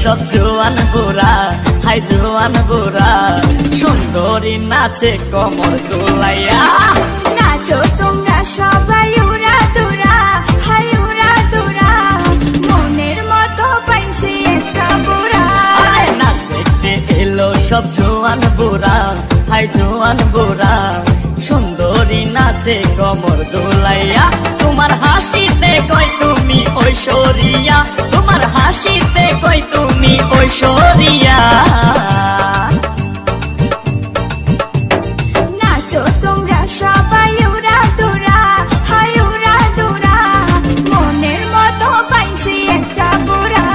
সব জোয়ান বুড়া, হাই জোয়ান বুড়া, সুন্দরী নাচে কমর দোলাইয়া। নাচো তোমরা সবাই উড়া দুরা, হাই উড়া দুরা, মনের মতো পাইছি একটা বুড়া। নাচ দেখতে এলো সব জোয়ান বুড়া, হাই জোয়ান বুড়া, সুন্দরী নাচে কমর দোলাইয়া। তোমার হাসিতে কই তুমি ঐশ্বরিয়া, তোমার হাসিতে কই তুমি ঐশ্বরিয়া। নাচো তোমরা সবাই উড়া দুরা, হাই উড়া দুরা, মনের মতো পাইছি একটা বুড়া।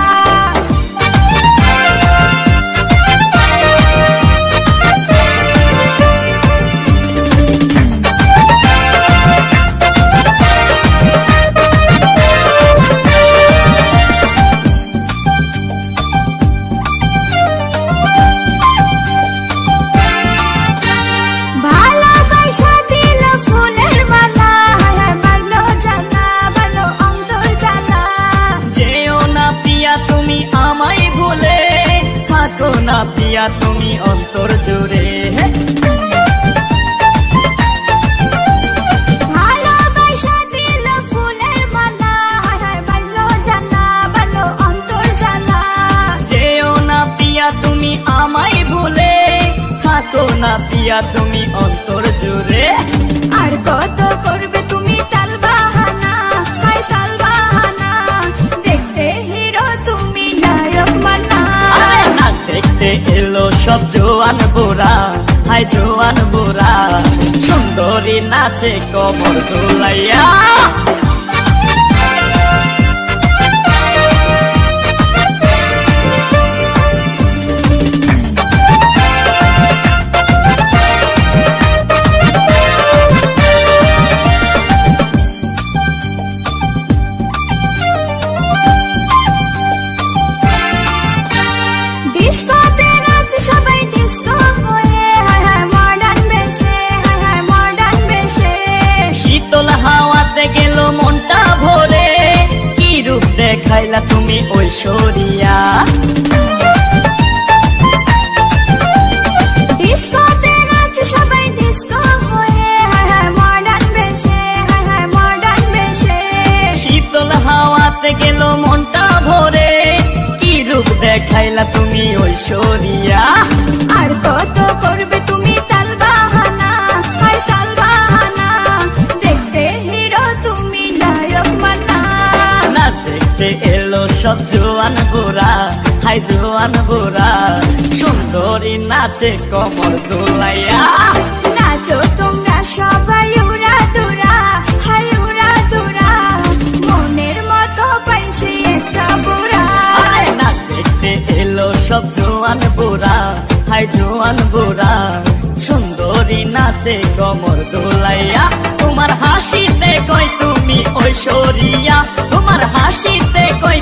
না পিয়া তুমি অন্তর জুড়ে, ভালোবাসা দিল ফুলের মালা, বাড়লো জ্বালা, বাড়লো অন্তর জ্বালা। যেও না পিয়া তুমি আমায় ভুলে, থাকো না পিয়া তুমি অন্তর জুড়ে। আর কত করবে তুমি তাল বাহানা, হাই তাল বাহানা, দেখতে হিরো তুমি নায়ক মানা। নাচ দেখতে এলো সব জোয়ান বুড়া, হাই জোয়ান বুড়া, সুন্দরী নাচে কমর দোলাইয়া। গেল মনটা ভরে, কি রূপ দেখাইলা তুমি ঐশ্বরিয়া। ডিস্কোতে নাচ সবাই ডিস্কো হয়ে, মডার্ন বেশে, মডার্ন বেশে। শীতল হাওয়াতে গেল মনটা ভরে, কি রূপ দেখাইলা তুমি ঐশ্বরিয়া। আর কত করবে তুমি তাল বাহানা, হাই তাল বাহানা, দেখতে হিরো তুমি নায়ক মানা। নাচ দেখতে এলো সব জোয়ান বুড়া, হাই জোয়ান বুড়া, সুন্দরী নাচে কমর দোলাইয়া। নাচো তোমরা সবাই উড়া দুরা, হাই উড়া দুরা, মনের মতো পাইছি একটা বুড়া। নাচ দেখতে এলো সব জোয়ান বুড়া, হাই জোয়ান বুড়া, সুন্দরী নাচে কমর দোলাইয়া। তোমার হাসিতে কই তুমি ঐশ্বরিয়া, তোমার হাসিতে কই